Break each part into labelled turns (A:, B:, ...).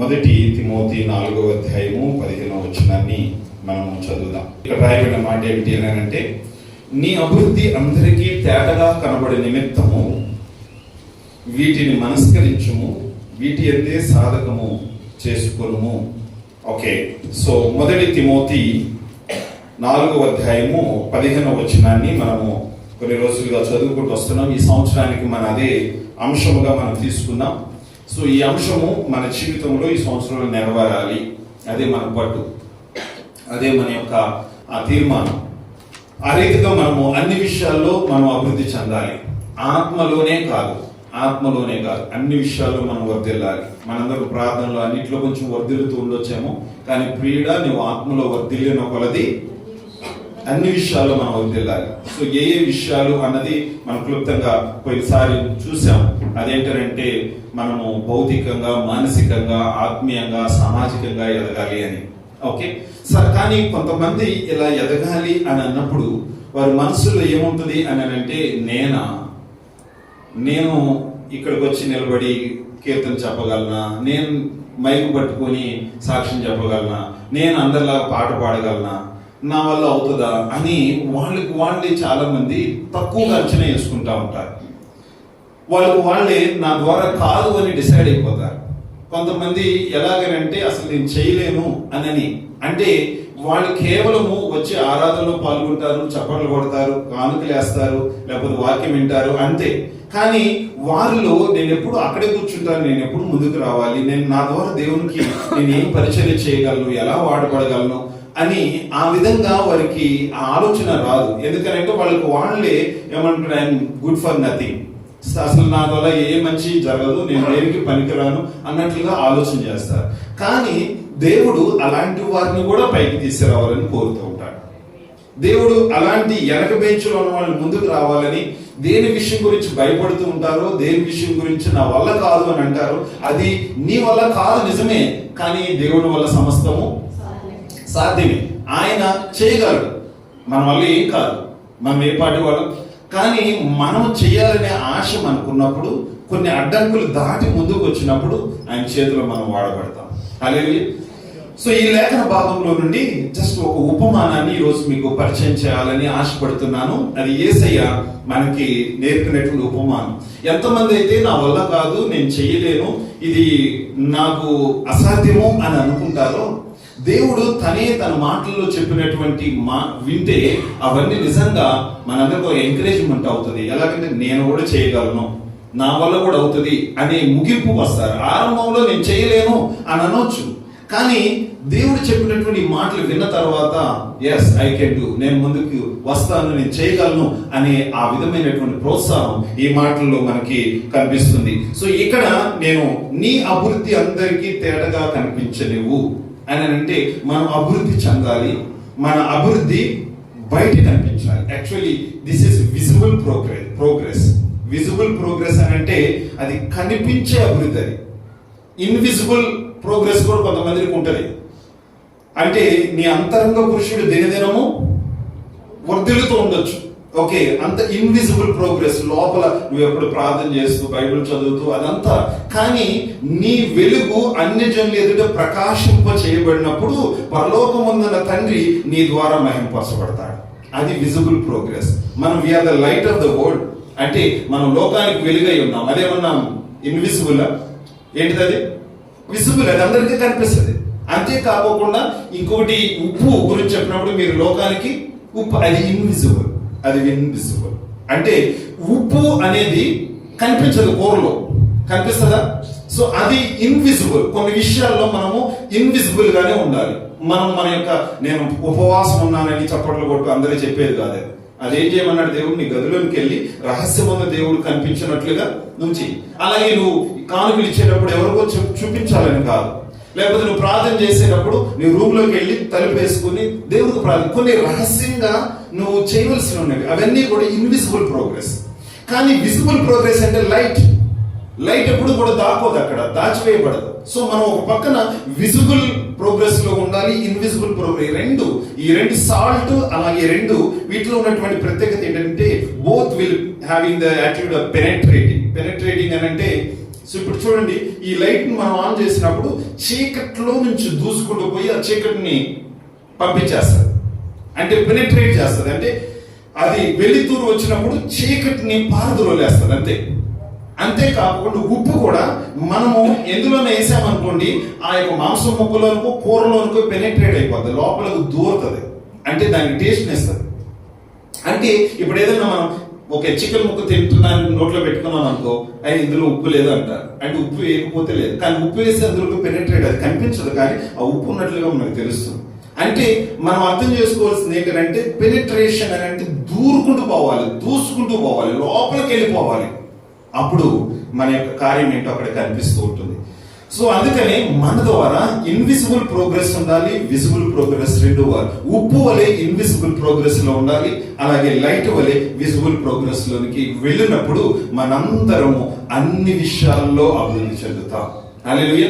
A: మొదటి తిమోతి 4వ అధ్యాయము 15వ వచనాన్ని మనం చదువుదాం. ఇక్కడ రాయబడిన మాట ఏమిటి అంటే, నీ అభివృద్ధి అందరికీ తేటగా కనబడే నిమిత్తము వీటిని మనస్కరించుము, వీటి అందే సాధకము చేసుకొనుము. ఓకే, సో మొదటి తిమోతి 4వ అధ్యాయము 15వ వచనాన్ని మనము కొన్ని రోజులుగా చదువుకుంటూ వస్తున్నాం. ఈ సంవత్సరానికి మన అదే అంశముగా మనం తీసుకున్నాం. సో ఈ అంశము మన జీవితంలో ఈ సంవత్సరంలో నెరవేరాలి, అదే మన పట్టు, అదే మన యొక్క ఆ తీర్మానం. ఆ రీతిగా మనము అన్ని విషయాల్లో మనం అభివృద్ధి చెందాలి. ఆత్మలోనే కాదు అన్ని విషయాల్లో మనం వర్ధిల్లాలి. మనందరూ ప్రార్థనలో అన్నింటిలో కొంచెం వర్ధిల్లుతూ ఉండొచ్చేమో, కానీ ప్రియుడా నువ్వు ఆత్మలో వర్ధిల్లిన కొలది అన్ని విషయాల్లో మనం వర్ధిల్లాలి. సో ఏ విషయాలు అన్నది మనం క్లుప్తంగా పోయినసారి చూసాం. అదేంటంటే మనము భౌతికంగా, మానసికంగా, ఆత్మీయంగా, సామాజికంగా ఎదగాలి అని. ఓకే సార్, కానీ కొంతమంది ఇలా ఎదగాలి అని అన్నప్పుడు వారి మనసులో ఏముంటుంది అని అంటే, నేను ఇక్కడికి వచ్చి నిలబడి కీర్తన చెప్పగలనా, నేను మైకు పట్టుకొని సాక్ష్యం చెప్పగలనా, నేను అందరిలాగా పాట పాడగలనా, నా వల్ల అవుతుందా అని వాళ్ళే చాలా మంది తక్కువగా అంచనా వేసుకుంటా ఉంటారు. వాళ్ళే నా ద్వారా కాదు అని డిసైడ్ అయిపోతారు. కొంతమంది ఎలాగనంటే అసలు నేను చేయలేను అని అంటే వాళ్ళు కేవలము వచ్చి ఆరాధనలో పాల్గొంటారు, చప్పట్లు కొడతారు, కానుకలు వేస్తారు, లేకపోతే వాక్యం వింటారు, అంతే. కానీ వారిలో నేను ఎప్పుడు అక్కడే కూర్చుంటాను, నేను ఎప్పుడు ముందుకు రావాలి, నేను నా ద్వారా దేవునికి నేను ఏం పరిచర్య చేయగలను, ఎలా వాడబడగలను అని ఆ విధంగా వారికి ఆ ఆలోచన రాదు. ఎందుకంటే వాళ్ళే ఏమంటారు, ఐఎమ్ గుడ్ ఫర్ నథింగ్, అసలు నా వల్ల ఏ మంచి జరగదు, నేను దేనికి పనికిరాను అన్నట్లుగా ఆలోచన చేస్తారు. కానీ దేవుడు అలాంటి వారిని కూడా పైకి తీసుకురావాలని కోరుతూ ఉంటాడు. దేవుడు అలాంటి వెనక బెంచ్లో ఉన్న వాళ్ళని ముందుకు రావాలని, దేని విషయం గురించి భయపడుతూ ఉంటారో, దేని విషయం గురించి నా వల్ల కాదు అని అంటారు, అది నీ వల్ల కాదు నిజమే, కానీ దేవుడి వల్ల సమస్తము సాధ్యమే. ఆయన చేయగలడు, మన వల్ల ఏం కాదు, మనం ఏ పాటి వాళ్ళం. కానీ మనం చేయాలనే ఆశ మనకున్నప్పుడు, కొన్ని అడ్డంకులు దాటి ముందుకు వచ్చినప్పుడు ఆయన చేతిలో మనం వాడబడతాం. హల్లెలూయా. సో ఈ లేఖన భాగంలో నుండి జస్ట్ ఒక ఉపమానాన్ని ఈరోజు మీకు పరిచయం చేయాలని ఆశపడుతున్నాను. అది యేసయ్య మనకి నేర్పినటువంటి ఉపమానం. ఎంతమంది అయితే నా వల్ల కాదు, నేను చేయలేను, ఇది నాకు అసాధ్యము అని అనుకుంటారో, దేవుడు తన మాటల్లో చెప్పినటువంటి వింటే అవన్నీ నిజంగా మనందరికీ ఎంకరేజ్మెంట్ అవుతుంది. ఎలాగంటే నేను కూడా చేయగలను, నా వల్ల కూడా అవుతుంది అనే ముగింపు వస్తారు. ఆరంభంలో నేను చేయలేను అని అనొచ్చు, కానీ దేవుడు చెప్పినటువంటి మాటలు విన్న తర్వాత ఎస్ ఐ కెన్ డూ, నేను ముందుకు వస్తాను, నేను చేయగలను అనే ఆ విధమైనటువంటి ప్రోత్సాహం ఈ మాటల్లో మనకి కనిపిస్తుంది. సో ఇక్కడ నేను నీ అభివృద్ధి అందరికీ తేటగా కనిపించనివ్వు అని అంటే, మనం అభివృద్ధి చెందాలి, మన అభివృద్ధి బయట కనిపించాలి. Actually this is visible progress. Visible progress అని అంటే అది కనిపించే అభివృద్ధి. అది ఇన్విజిబుల్ ప్రోగ్రెస్ కూడా కొంతమందికి ఉంటుంది. అంటే నీ అంతరంగ పురుషుడు దినదినము వర్ధిల్లుతూ ఉండొచ్చు. ఓకే, అంత ఇన్విజిబుల్ ప్రోగ్రెస్ లోపల నువ్వు ఎప్పుడు ప్రార్థన చేస్తూ బైబిల్ చదువుతూ అదంతా, కానీ నీ వెలుగు అన్య జనుల ఎదుట ప్రకాశింప చేయబడినప్పుడు పరలోకమందున్న తండ్రి నీ ద్వారా మహింపరచబడతాడు. అది విజిబుల్ ప్రోగ్రెస్. మనం we are the light of the world, అంటే మనం లోకానికి వెలుగై ఉన్నాం. అదేమన్నాం ఇన్విజిబుల్, ఏంటిది అది విజిబుల్, అది అందరికీ కనిపిస్తుంది. అంతేకాకుండా ఇంకోటి ఉప్పు గురించి చెప్పినప్పుడు మీరు లోకానికి ఉప్పు, అది ఇన్విజిబుల్. అంటే ఉప్పు అనేది కనిపించదు, కూరలో కనిపిస్తుందా? సో అది ఇన్విజిబుల్. కొన్ని విషయాల్లో మనము ఇన్విజిబుల్ గానే ఉండాలి. మనం మన యొక్క నేను ఉపవాసం ఉన్నానని చప్పట్లు కొట్టు అందరూ చెప్పేది కాదు. అదేం చేయమన్నాడు దేవుడు, నీ గదిలోనికి వెళ్ళి రహస్యమైన దేవుడు కనిపించినట్లుగా నుంచి. అలాగే నువ్వు కానుకలు ఇచ్చేటప్పుడు ఎవరికో చూపించాలని కాదు, లేకపోతే నువ్వు ప్రార్థన చేసేటప్పుడు నీ రూమ్ లోకి వెళ్ళి తలుపు వేసుకుని దేవుడికి ప్రార్థన, కొన్ని రహస్యంగా నువ్వు చేయవలసి ఉన్నవి. అవన్నీ కూడా ఇన్విజిబుల్ ప్రోగ్రెస్. కానీ విజిబుల్ ప్రోగ్రెస్ అంటే లైట్ ఎప్పుడు కూడా దాకోదు, అక్కడ దాచివేయబడదు. సో మనం ఒక పక్కన విజిబుల్ ప్రోగ్రెస్ లో ఉండాలి, ఇన్విజిబుల్ ప్రోగ్రెస్. ఈ రెండు సాల్ట్, అలాగే వీటిలో ఉన్నటువంటి ప్రత్యేకత ఏంటంటే both will having the attitude of penetrating అని అంటే సో ఇప్పుడు చూడండి, ఈ లైట్ ని మనం ఆన్ చేసినప్పుడు చీకట్లో నుంచి దూసుకుంటూ పోయి ఆ చీకటిని పంపించేస్తుంది, అంటే పెనిట్రేట్ చేస్తుంది. అంటే అది వెలుతురు వచ్చినప్పుడు చీకటిని పారద్రోలేస్తుంది అంతే. అంతేకాకుండా ఉప్పు కూడా మనము ఎందులోనే వేసామనుకోండి, ఆ యొక్క మాంసం ముక్కలోనికో కూరలోనికో పెనిట్రేట్ అయిపోతుంది, లోపలకు దూరుతుంది, అంటే దానికి టేస్ట్ ఇస్తుంది. అంటే ఇప్పుడు ఏదైనా మనం ఒక చికెన్ ముక్క తింటున్నాను నోట్లో పెట్టుకున్నాం అనుకో, అది ఇందులో ఉప్పు లేదు అంటారు, అంటే ఉప్పు వేయకపోతే లేదు, కానీ ఉప్పు వేస్తే అందులో పెనిట్రేట్, అది కనిపించదు కానీ ఆ ఉప్పు ఉన్నట్లుగా మనకు తెలుస్తుంది. అంటే మనం అర్థం చేసుకోవాల్సింది ఏంటంటే పెనిట్రేషన్ అని అంటే దూరుకుంటూ పోవాలి, దూసుకుంటూ పోవాలి, లోపలికి వెళ్ళిపోవాలి, అప్పుడు మన యొక్క కార్యం ఏంటో అక్కడ కనిపిస్తూ ఉంటుంది. సో అందుకనే మన ద్వారా ఇన్విజిబుల్ ప్రోగ్రెస్ ఉండాలి, విజిబుల్ ప్రోగ్రెస్ రెండు. ఉప్పు వలె ఇన్విజిబుల్ ప్రోగ్రెస్ లో ఉండాలి, అలాగే లైట్ వలె విజిబుల్ ప్రోగ్రెస్ లోనికి వెళ్ళినప్పుడు మనందరము అన్ని విషయాల్లో అభివృద్ధి చెందుతాం. హల్లెలూయా.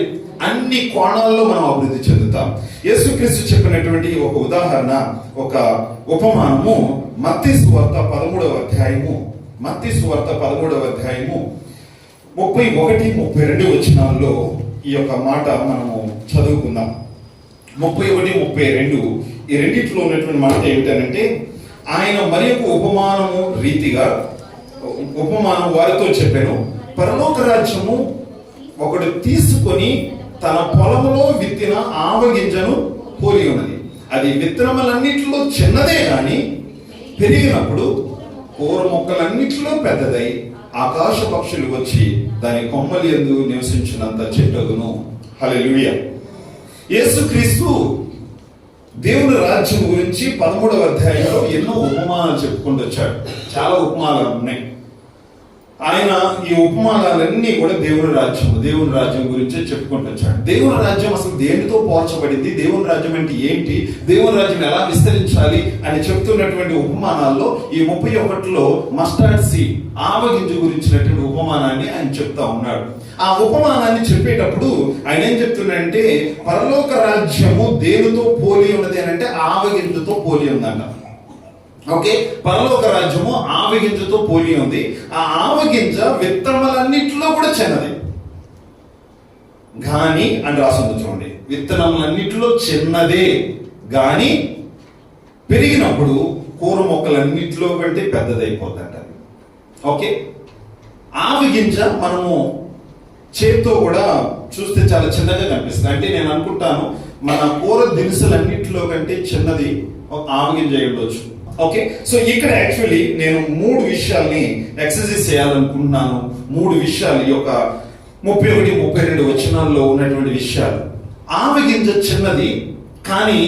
A: అన్ని కోణాల్లో మనం అభివృద్ధి చెందుతాం. యేసుక్రీస్తు చెప్పినటువంటి ఒక ఉదాహరణ, ఒక ఉపమానము మత్తయి సువార్త 13వ అధ్యాయము 31-32 వచనాల్లో ఈ యొక్క మాట మనము చదువుకుందాం. 31-32 ఈ రెండిట్లో ఉన్నటువంటి మాట ఏమిటంటే, ఆయన మరి యొక్క ఉపమానం వారితో చెప్పాను, పరలోక రాజ్యము ఒకడు తీసుకొని తన పొలంలో విత్తిన ఆవగింజను పోలి ఉన్నది. అది విత్తనములన్నిటిలో చిన్నదే గాని పెరిగినప్పుడు కూర మొక్కలన్నిటిలో పెద్దదై ఆకాశ పక్షులు వచ్చి దాని కొమ్మలి యందు నివసించినంత చెట్టగును. హల్లెలూయా. యేసుక్రీస్తు దేవుని రాజ్యం గురించి 13వ అధ్యాయంలో ఎన్నో ఉపమానాలు చెప్పుకుంటూ వచ్చాడు. చాలా ఉపమానాలు ఉన్నాయి. ఆయన ఈ ఉపమానాలన్నీ కూడా దేవుని రాజ్యం గురించే చెప్పుకుంటూ వచ్చాడు. దేవుని రాజ్యం అసలు దేనితో పోల్చబడింది, దేవుని రాజ్యం అంటే ఏంటి, దేవుని రాజ్యం ఎలా విస్తరించాలి అని చెప్తున్నటువంటి ఉపమానాల్లో ఈ 31లో మస్టర్డ్ సీడ్, ఆవగింజ గురించినటువంటి ఉపమానాన్ని ఆయన చెప్తా ఉన్నాడు. ఆ ఉపమానాన్ని చెప్పేటప్పుడు ఆయన ఏం చెప్తున్నాడంటే, పరలోక రాజ్యము దేనితో పోలి ఉన్నది అని అంటే ఆవగింజతో పోలి ఉందంట. ఓకే, పరలోక రాజ్యము ఆవగింజతో పోలి ఉంది. ఆ ఆవగింజ విత్తనములన్నిటిలో కూడా చిన్నది గాని అని రాసింది చూడండి, విత్తనములన్నిటిలో చిన్నదే గాని పెరిగినప్పుడు కూర మొక్కలన్నిటిలో కంటే పెద్దదైపోతుందంట. ఓకే, ఆవగింజ మనము చేతితో కూడా చూస్తే చాలా చిన్నగా కనిపిస్తుంది. అంటే నేను అనుకుంటాను మన కూర దినుసులన్నిటిలో కంటే చిన్నది ఆవగింజ ఉండొచ్చు. ఓకే, సో ఇక్కడ యాక్చువల్లీ నేను 3 విషయాల్ని ఎక్సర్సైజ్ చేయాలనుకుంటున్నాను. 3 విషయాలు ఈ యొక్క 31-32 వచనాల్లో ఉన్నటువంటి విషయాలు. ఆవగింజ చిన్నది కానీ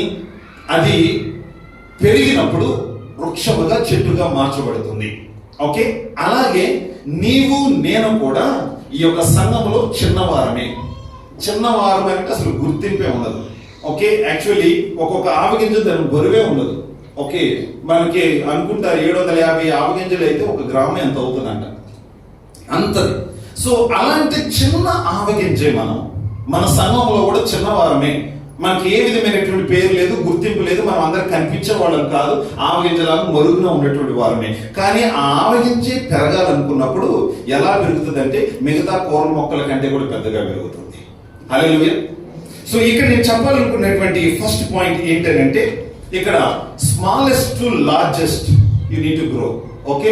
A: అది పెరిగినప్పుడు వృక్షముగా చెట్టుగా మార్చబడుతుంది. ఓకే, అలాగే నీవు నేను కూడా ఈ యొక్క సంఘంలో చిన్నవారమే. చిన్నవారం అంటే అసలు గుర్తింపే ఉండదు. ఓకే, యాక్చువల్లీ ఒక్కొక్క ఆవగింజ దాని బరువే ఉండదు. ఓకే, మనకి అనుకుంటారు 750 ఆవగింజలు అయితే 1 గ్రాము ఎంత అవుతుందంట, అంతది. సో అలాంటి చిన్న ఆవగింజే మన సంఘంలో కూడా చిన్నవారమే. మనకి ఏ విధమైనటువంటి పేరు లేదు, గుర్తింపు లేదు, మనం అందరికి కనిపించే వాళ్ళం కాదు, ఆవగింజలాగా మరుగున ఉన్నటువంటి వారమే. కానీ ఆ ఆవగింజే పెరగాలనుకున్నప్పుడు ఎలా పెరుగుతుంది అంటే మిగతా కూర మొక్కల కంటే కూడా పెద్దగా పెరుగుతుంది. హల్లెలూయా. సో ఇక్కడ నేను చెప్పాలనుకున్నటువంటి ఫస్ట్ పాయింట్ ఏంటంటే, ఇక్కడ smallest to largest you need to grow. Okay,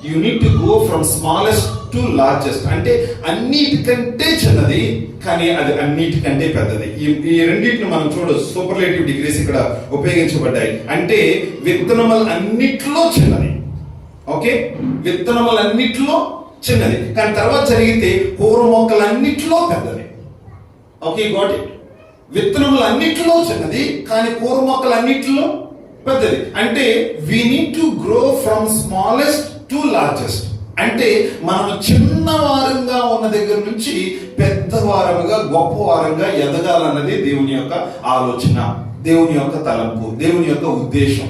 A: you need to go from smallest to largest. అంటే అన్నిటికంటే చిన్నది కానీ అది అన్నిటికంటే పెద్దది. ఈ రెండింటిని మనం చూడొచ్చు, సూపర్లేటివ్ డిగ్రీస్ ఇక్కడ ఉపయోగించబడ్డాయి. అంటే విత్తనములు అన్నిట్లో చిన్నది. ఓకే, విత్తనములు అన్నిట్లో చిన్నది కానీ తర్వాత జరిగితే కూర మొక్కలన్నిట్లో పెద్దది. Okay, got it. విత్తనములు అన్నిట్లో చిన్నది కానీ కూర మొక్కలన్నిట్లో పెద్దది. అంటే we need to grow from smallest to largest. అంటే మనం చిన్నవారంగా ఉన్న దగ్గర నుంచి పెద్దవారముగా గొప్పవారంగా ఎదగాలన్నది దేవుని యొక్క ఆలోచన, దేవుని యొక్క తలంపు, దేవుని యొక్క ఉద్దేశం.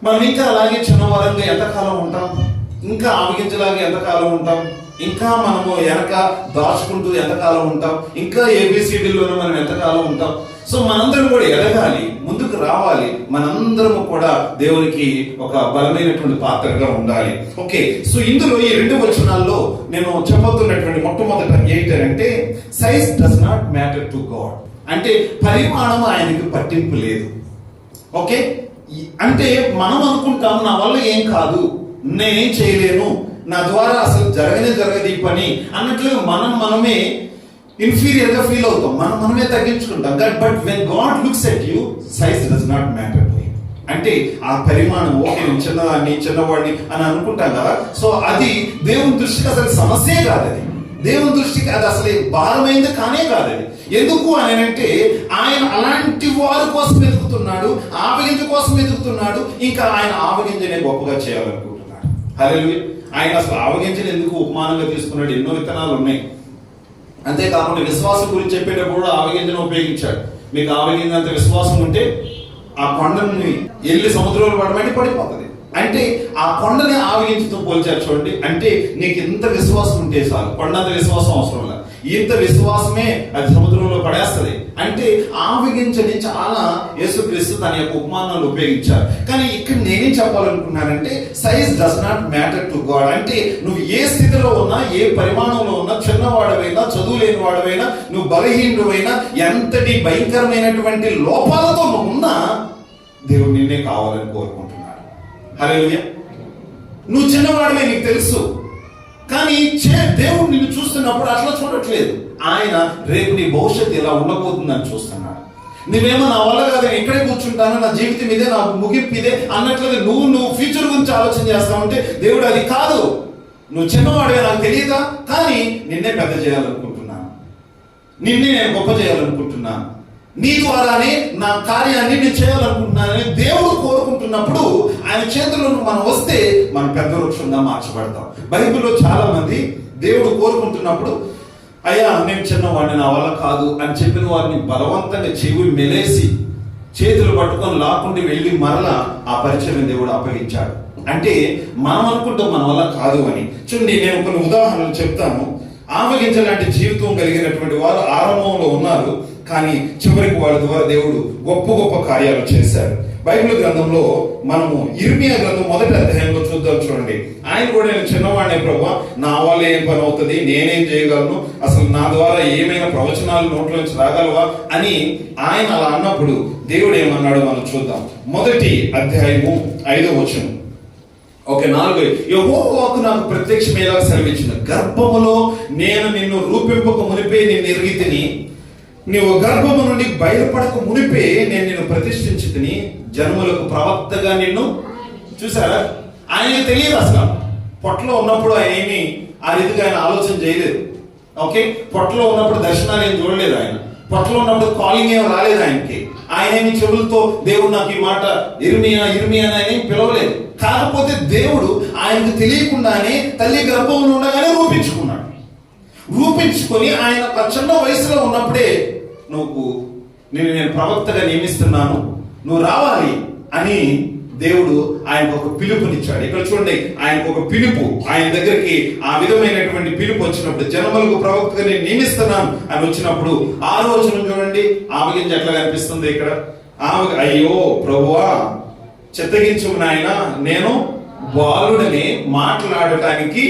A: మనం ఇంకా అలాగే చిన్నవారంగా ఎంతకాలం ఉంటాం, ఇంకా ఆవగింజలాగా ఎంతకాలం ఉంటాం, ఇంకా మనము వెనక దాచుకుంటూ ఎంతకాలం ఉంటాం? ఇంకా ఏబిసిడీలోనే మనం ఎంతకాలం ఉంటాం? సో మనందరం కూడా ఎదగాలి, ముందుకు రావాలి. మనందరము కూడా దేవునికి ఒక బలమైనటువంటి పాత్రగా ఉండాలి. ఓకే, సో ఇందులో ఈ 2 వచనాల్లో నేను చెప్పబోతున్నటువంటి మొట్టమొదట ఏంటంటే, size does not matter to God. అంటే పరిమాణం ఆయనకి పట్టింపు లేదు. ఓకే, అంటే మనం అనుకుంటాం నా వల్ల ఏం కాదు, నేనేం చేయలేను, నా ద్వారా అసలు జరగదు ఈ పని అన్నట్లుగా మనమే ఇన్ఫీరియర్ గా ఫీల్ అవుతాం, మనమే తగ్గించుకుంటాం. But when God looks at you, size does not matter to him. అంటే ఆ పరిమాణం, ఓకే నేను చిన్నవాడిని అని అనుకుంటాం కదా, సో అది దేవుని దృష్టికి అసలు సమస్యే కాదు. అది దేవుని దృష్టికి అది అసలు భారమైంది కానే కాదు. అది ఎందుకు అని అంటే, ఆయన అలాంటి వారి కోసం ఎదుగుతున్నాడు, ఆవగింజ కోసం ఎదుగుతున్నాడు. ఇంకా ఆయన ఆవగింజనే గొప్పగా చేయాలనుకుంటున్నాడు. హల్లెలూయా. ఆయన అసలు ఆవగింజని ఎందుకు ఉపమానంగా తీసుకున్నాడు? ఎన్నో విత్తనాలు ఉన్నాయి. అంతేకాకుండా విశ్వాసం గురించి చెప్పేటప్పుడు కూడా ఆవగింజను ఉపయోగించాడు. మీకు ఆవగింజ అంత విశ్వాసం ఉంటే ఆ కొండని వెళ్ళి సముద్రంలో పడమంటే పడిపోతుంది. అంటే ఆ కొండని ఆవగింజతో పోల్చారు చూడండి. అంటే నీకు ఇంత విశ్వాసం ఉంటే చాలు, కొండంత విశ్వాసం అవసరం లేదు, ఇంత విశ్వాసమే అది సముద్రంలో పడేస్తుంది. అంటే ఆవగింజని చాలా యేసుక్రీస్తు తన యొక్క ఉపమానాలు ఉపయోగించారు. కానీ ఇక్కడ నేనేం చెప్పాలనుకున్నానంటే, size does not matter to God. అంటే నువ్వు ఏ స్థితిలో ఉన్నా, ఏ పరిమాణంలో ఉన్నా, చిన్నవాడవైనా, చదువు లేని వాడవైనా, నువ్వు బలహీనుడైనా, ఎంతటి భయంకరమైనటువంటి లోపాలతో నువ్వు ఉన్నా, దేవుడు నిన్నే కావాలని కోరుకుంటున్నాడు. హల్లెలూయా. నువ్వు చిన్నవాడివే, నీకు తెలుసు. కానీ దేవుడు నిన్ను చూస్తున్నప్పుడు అట్లా చూడట్లేదు. ఆయన రేపు నీ భవిష్యత్తు ఇలా ఉండబోతుందని చూస్తున్నాడు. నువ్వేమో నా వల్ల కాదు, నేను ఇక్కడే కూర్చుంటాను, నా జీవితం ఇదే, నా ముగింపు ఇదే అన్నట్లుగా నువ్వు ఫ్యూచర్ గురించి ఆలోచన చేస్తావంటే, దేవుడు అది కాదు, నువ్వు చిన్నవాడివే నాకు తెలియదా, కానీ నిన్నే పెద్ద చేయాలనుకుంటున్నాను, నిన్నే నేను గొప్ప చేయాలనుకుంటున్నాను, నీ ద్వారానే నా కార్యాన్ని నేను చేయాలనుకుంటున్నానని దేవుడు కోరుకుంటున్నప్పుడు ఆయన చేతుల్లో మనం వస్తే మనం పెద్ద వృక్షంగా మార్చబడతాం. బైబిల్లో చాలా మంది దేవుడు కోరుకుంటున్నప్పుడు, అయ్యా నేను చిన్నవాడిని, నా వల్ల కాదు అని చెప్పిన వారిని బలవంతంగా చెవులు మెలేసి చేతులు పట్టుకొని లాక్కుండి వెళ్ళి మరలా ఆ పరిచయం దేవుడు అప్పగించాడు. అంటే మనం అనుకుంటాం మన వల్ల కాదు అని. చూడండి, నేను కొన్ని ఉదాహరణలు చెప్తాను. ఆవగింజ లాంటి జీవితం కలిగినటువంటి వారు ఆరంభంలో ఉన్నారు, కానీ చివరికి వాళ్ళ ద్వారా దేవుడు గొప్ప గొప్ప కార్యాలు చేశారు. బైబిల్ గ్రంథంలో మనము ఇర్మియా గ్రంథం 1వ అధ్యాయంలో చూద్దాం. చూడండి, ఆయన కూడా నేను చిన్నవాడినే ప్రభువా, నా వల్ల ఏం పని అవుతుంది, నేనేం చేయగలను, అసలు నా ద్వారా ఏమైనా ప్రవచనాలు నోట్లోంచి రాగలవా అని ఆయన అలా అన్నప్పుడు దేవుడు ఏమన్నాడో మనం చూద్దాం. 1వ అధ్యాయము 5వ వచనం. ఓకే, 4. యెహోవాకు నాకు ప్రత్యక్షమేలా సెలవిచ్చిన, గర్భములో నేను నిన్ను రూపింపక మునిపే నిన్ను ఎరిగితిని, నీవు గర్భము నుండి బయలుపడక మునిపే నేను నిన్ను ప్రతిష్ఠించి తిని, జనములకు ప్రవక్తగా నిన్ను. చూసారా, ఆయనకి తెలియదు అసలు. పొట్టలో ఉన్నప్పుడు ఆయన ఏమి ఆ రీతిగా ఆయన ఆలోచన చేయలేదు. ఓకే, పొట్టలో ఉన్నప్పుడు దర్శనాలు ఏం చూడలేదు. ఆయన పొట్టలో ఉన్నప్పుడు కాలింగ్ ఏం రాలేదు ఆయనకి. ఆయన ఏమి చెవులతో దేవుడు నాకు ఈ మాట ఇర్మియా అని ఆయన పిలవలేదు. కాకపోతే దేవుడు ఆయనకు తెలియకుండానే తల్లి గర్భంలో ఉండగానే రూపించుకున్నాడు. రూపించుకొని ఆయన చిన్న వయసులో ఉన్నప్పుడే నేను ప్రవక్తగా నియమిస్తున్నాను, నువ్వు రావాలి అని దేవుడు ఆయనకు ఒక పిలుపునిచ్చాడు. ఇక్కడ చూడండి, ఆయనకు ఒక పిలుపు, ఆయన దగ్గరికి ఆ విధమైనటువంటి పిలుపు వచ్చినప్పుడు, జనములకు ప్రవక్తగా నేను నియమిస్తున్నాను అని వచ్చినప్పుడు 6వ వచనం చూడండి, ఆవగింజ ఎట్లా కనిపిస్తుంది ఇక్కడ. అయ్యో ప్రభువా, చిత్తగించు నాయన, నేను బాలుడని మాట్లాడటానికి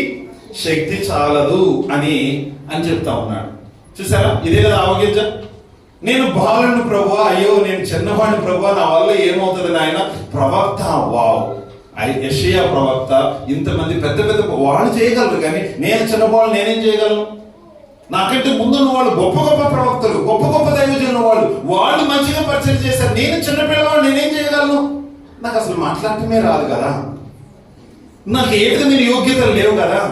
A: శక్తి చాలదు అని చెప్తా ఉన్నాడు. చూసారా, ఇదే కదా ఆవగింజ. నేను బాలుని ప్రభువా, అయ్యో నేను చిన్నవాడిని ప్రభువా, నా వల్ల ఏమవుతుంది నాయన. ప్రవక్త, వావ్, యెషయా ప్రవక్త, ఇంతమంది పెద్ద పెద్ద వాళ్ళు చేయగలరు, కానీ నేను చిన్నవాళ్ళు నేనేం చేయగలను? నాకంటే ముందున్న వాళ్ళు గొప్ప గొప్ప ప్రవక్తలు, గొప్ప గొప్ప దైవజనుల వాళ్ళు మంచిగా పరిచయం చేశారు. నేను చిన్నపిల్లవాడు, నేనేం చేయగలను? నాకు అసలు మాట్లాడటమే రాదు కదా, నాకు ఏ విధమైన యోగ్యతలు లేవు కదా,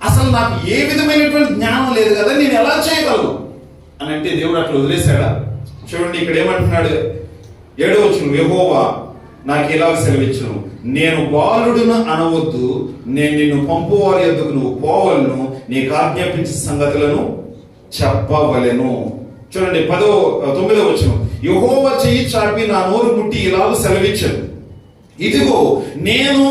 A: అసలు నాకు ఏ విధమైనటువంటి జ్ఞానం లేదు కదా, నేను ఎలా చేయగలను అని అంటే దేవుడు అట్లా వదిలేశాడా? చూడండి, ఇక్కడ ఏమంటున్నాడు 7వ వచనం, యెహోవా నాకు ఇలా సెలవిచ్చును, నేను బాలుడును అనవద్దు, నేను నిన్ను పంపువారి యొద్దకు నువ్వు పోవలను, నీకు ఆజ్ఞాపించే సంగతులను చెప్పవలెను. చూడండి 9వ వచనం, యెహోవా చెయ్యి చాపి నా నోరు ముట్టి ఇలాగ సెలవిచ్చాను, ఇదిగో నేను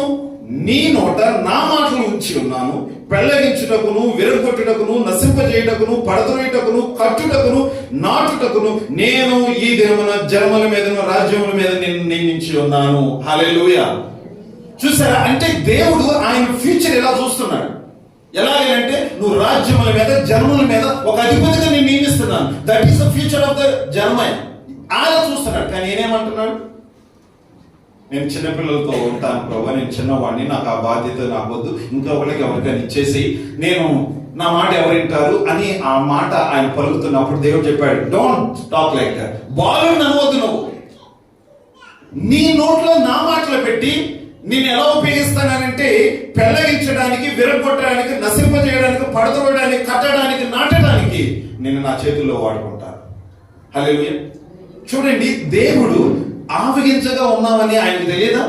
A: నీ నోట నా మాటలు ఉంచి ఉన్నాను, పెళ్లగించుటకును, విరగొట్టుటకును, నశింపజేయుటకును, పడద్రోయుటకును, కట్టుటకును, నాటుటకును నేను ఈ దినమున జనముల మీదను రాజ్యముల మీద నేను నియమించి ఉన్నాను. హల్లెలూయా. చూసారా? అంటే దేవుడు ఆయన ఫ్యూచర్ ఎలా చూస్తున్నాడు? ఎలాగంటే నువ్వు రాజ్యముల మీద, జనముల మీద ఒక అధిపతిగా నేను నియమిస్తున్నాను. That is the future of the జనమై. ఆయన చూస్తున్నాడు. కానీ నేనేమంటున్నాడు? నేను చిన్నపిల్లలతో ఉంటాను ప్రభు, నేను చిన్నవాడిని, నాకు ఆ బాధ్యత నాకు వద్దు, ఇంకొకరికి ఎవరికైనా ఇచ్చేసి నేను నా మాట ఎవరు వింటారు అని ఆ మాట ఆయన పలుకుతున్నప్పుడు దేవుడు చెప్పాడు, డోంట్ టాక్ లైక్ దట్. బాలుని అనవద్దు నువ్వు. నీ నోట్లో నా మాటలు పెట్టి నేను ఎలా ఉపయోగిస్తానంటే పెళ్లగించడానికి, విరగొట్టడానికి, నశింపజేయడానికి, పడదోయడానికి, కట్టడానికి, నాటడానికి నేను నా చేతుల్లో వాడుకుంటాను. హల్లెలూయా. చూడండి, దేవుడు ఆవగించగా ఉన్నామని ఆయనకు తెలియదా?